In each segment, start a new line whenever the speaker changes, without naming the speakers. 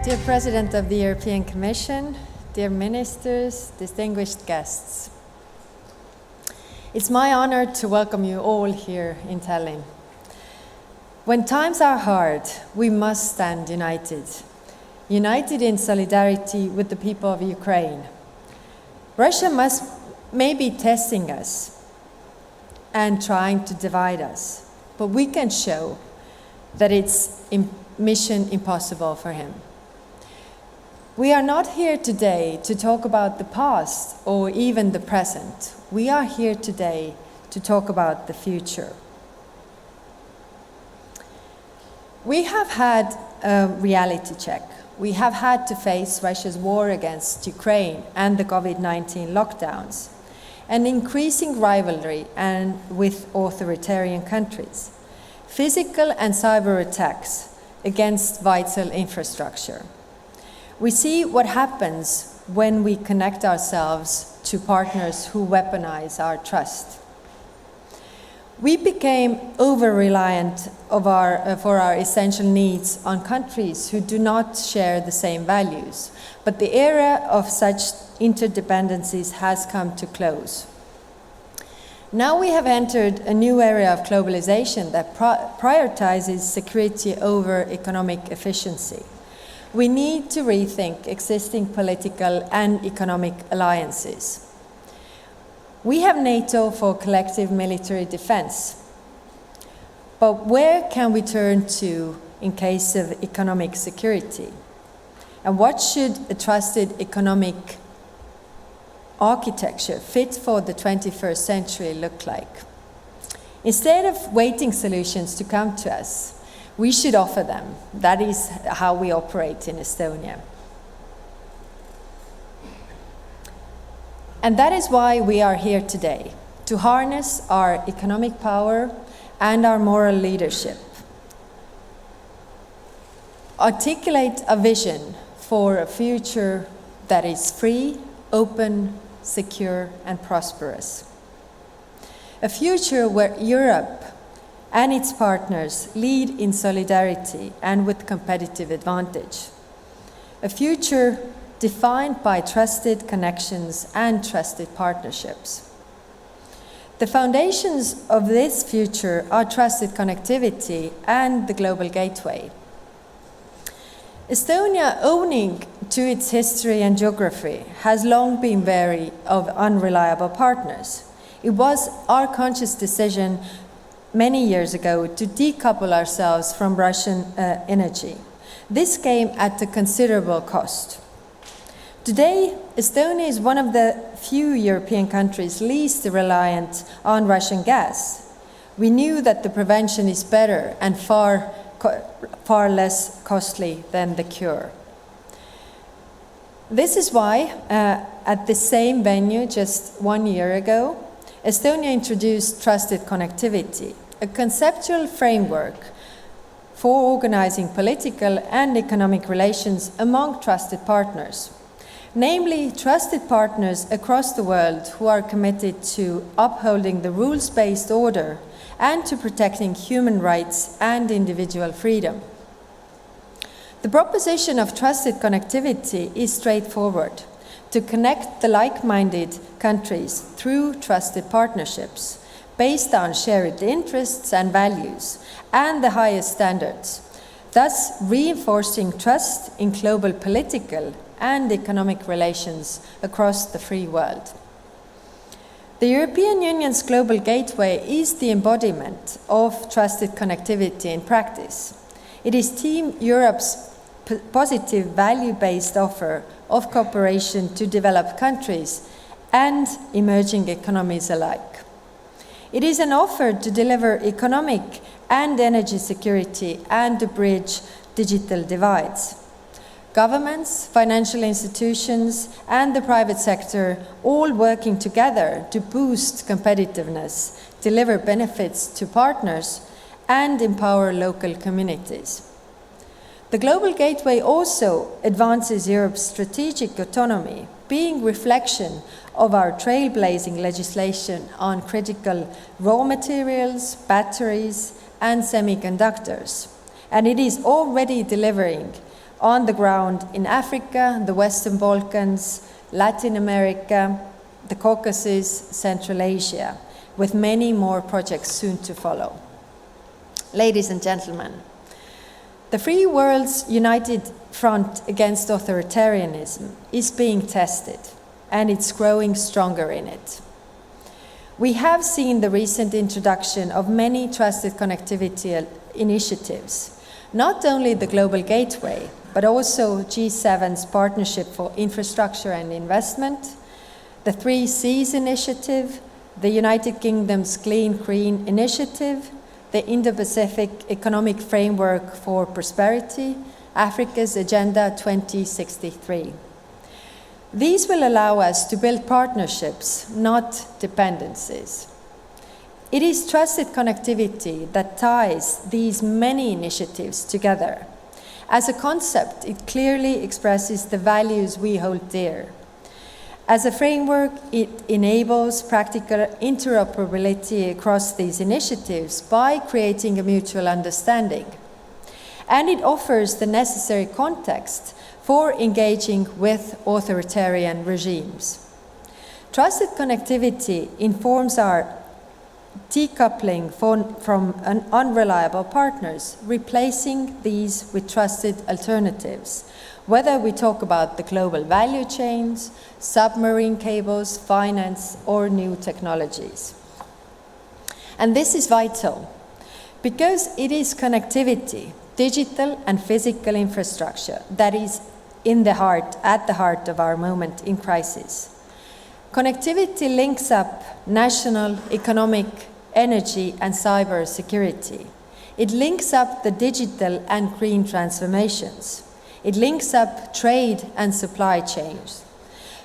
Dear President of the European Commission, dear ministers, distinguished guests. It's my honor to welcome you all here in Tallinn. When times are hard, we must stand united. United in solidarity with the people of Ukraine. Russia may be testing us and trying to divide us, but we can show that it's mission impossible for him. We are not here today to talk about the past or even the present. We are here today to talk about the future. We have had a reality check. We have had to face Russia's war against Ukraine and the COVID-19 lockdowns, an increasing rivalry with authoritarian countries, physical and cyber attacks against vital infrastructure. We see what happens when we connect ourselves to partners who weaponize our trust. We became over-reliant for our essential needs on countries who do not share the same values, but the era of such interdependencies has come to close. Now we have entered a new era of globalization that prioritizes security over economic efficiency. We need to rethink existing political and economic alliances. We have NATO for collective military defense. But where can we turn to in case of economic security? And what should a trusted economic architecture fit for the 21st century look like? Instead of waiting solutions to come to us, we should offer them. That is how we operate in Estonia. And that is why we are here today, to harness our economic power and our moral leadership. Articulate a vision for a future that is free, open, secure, and prosperous. A future where Europe and its partners lead in solidarity and with competitive advantage. A future defined by trusted connections and trusted partnerships. The foundations of this future are trusted connectivity and the global gateway. Estonia, owning to its history and geography, has long been wary of unreliable partners. It was our conscious decision many years ago to decouple ourselves from Russian energy. This came at a considerable cost. Today, Estonia is one of the few European countries least reliant on Russian gas. We knew that the prevention is better and far less costly than the cure. This is why, at the same venue just 1 year ago, Estonia introduced Trusted Connectivity, a conceptual framework for organizing political and economic relations among trusted partners, namely trusted partners across the world who are committed to upholding the rules-based order and to protecting human rights and individual freedom. The proposition of Trusted Connectivity is straightforward: to connect the like-minded countries through trusted partnerships based on shared interests and values and the highest standards, thus reinforcing trust in global political and economic relations across the free world. The European Union's global gateway is the embodiment of trusted connectivity in practice. It is Team Europe's positive value-based offer of cooperation to developed countries and emerging economies alike. It is an offer to deliver economic and energy security and to bridge digital divides. Governments, financial institutions, and the private sector all working together to boost competitiveness, deliver benefits to partners, and empower local communities. The Global Gateway also advances Europe's strategic autonomy, being reflection of our trailblazing legislation on critical raw materials, batteries, and semiconductors. And it is already delivering on the ground in Africa, the Western Balkans, Latin America, the Caucasus, Central Asia, with many more projects soon to follow. Ladies and gentlemen, the free world's united front against authoritarianism is being tested, and it's growing stronger in it. We have seen the recent introduction of many trusted connectivity initiatives, not only the Global Gateway, but also G7's Partnership for Infrastructure and Investment, the 3 Cs Initiative, the United Kingdom's Clean Green Initiative, the Indo-Pacific Economic Framework for Prosperity, Africa's Agenda 2063. These will allow us to build partnerships, not dependencies. It is trusted connectivity that ties these many initiatives together. As a concept, it clearly expresses the values we hold dear. As a framework, it enables practical interoperability across these initiatives by creating a mutual understanding. And it offers the necessary context for engaging with authoritarian regimes. Trusted connectivity informs our decoupling from unreliable partners, replacing these with trusted alternatives, whether we talk about the global value chains, submarine cables, finance, or new technologies. And this is vital, because it is connectivity, digital and physical infrastructure, that is at the heart of our moment in crisis. Connectivity links up national, economic, energy, and cyber security. It links up the digital and green transformations. It links up trade and supply chains.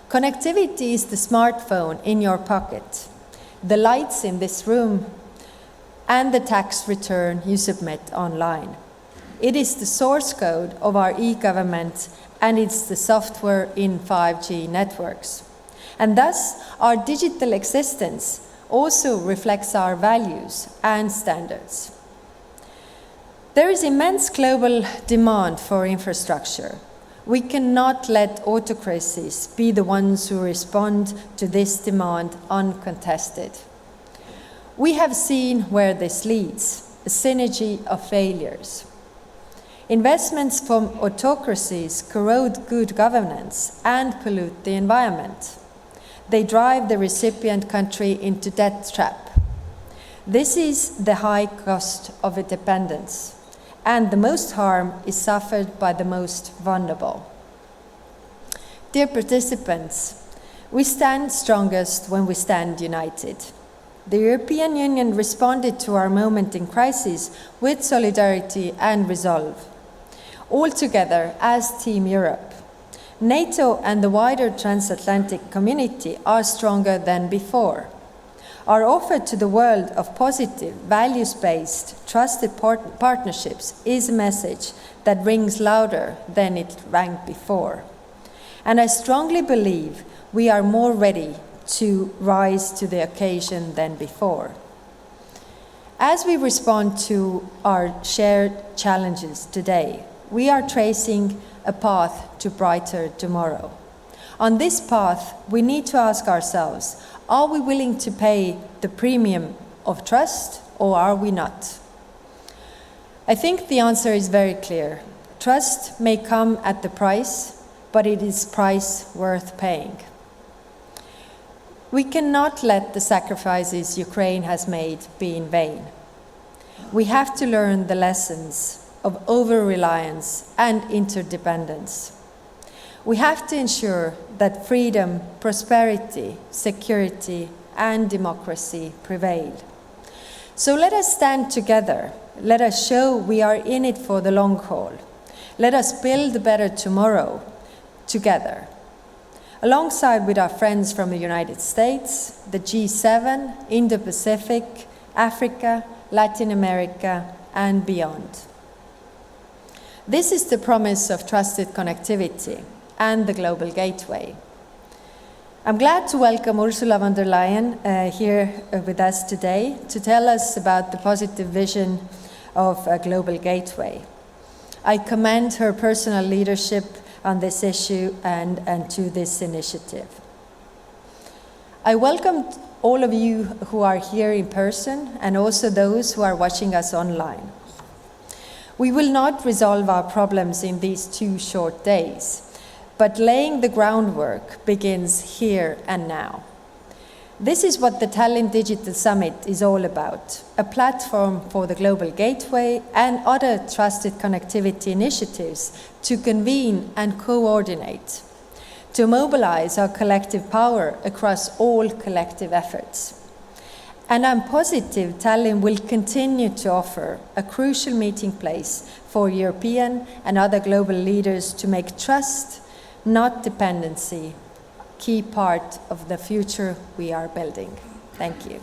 Connectivity is the smartphone in your pocket, the lights in this room, and the tax return you submit online. It is the source code of our e-government, and it's the software in 5G networks. And thus, our digital existence also reflects our values and standards. There is immense global demand for infrastructure. We cannot let autocracies be the ones who respond to this demand uncontested. We have seen where this leads, a synergy of failures. Investments from autocracies corrode good governance and pollute the environment. They drive the recipient country into debt trap. This is the high cost of a dependence, and the most harm is suffered by the most vulnerable. Dear participants, we stand strongest when we stand united. The European Union responded to our moment in crisis with solidarity and resolve, all together as Team Europe. NATO and the wider transatlantic community are stronger than before. Our offer to the world of positive, values-based, trusted partnerships is a message that rings louder than it rang before. And I strongly believe we are more ready to rise to the occasion than before. As we respond to our shared challenges today, we are tracing a path to brighter tomorrow. On this path, we need to ask ourselves, are we willing to pay the premium of trust, or are we not? I think the answer is very clear. Trust may come at the price, but it is price worth paying. We cannot let the sacrifices Ukraine has made be in vain. We have to learn the lessons of over-reliance and interdependence. We have to ensure that freedom, prosperity, security, and democracy prevail. So let us stand together. Let us show we are in it for the long haul. Let us build a better tomorrow together. Alongside with our friends from the United States, the G7, Indo-Pacific, Africa, Latin America, and beyond. This is the promise of trusted connectivity and the Global Gateway. I'm glad to welcome Ursula von der Leyen here with us today to tell us about the positive vision of a Global Gateway. I commend her personal leadership on this issue and to this initiative. I welcome all of you who are here in person and also those who are watching us online. We will not resolve our problems in these 2 short days, but laying the groundwork begins here and now. This is what the Tallinn Digital Summit is all about, a platform for the Global Gateway and other trusted connectivity initiatives to convene and coordinate, to mobilize our collective power across all collective efforts. And I'm positive Tallinn will continue to offer a crucial meeting place for European and other global leaders to make trust, not dependency, key part of the future we are building. Thank you.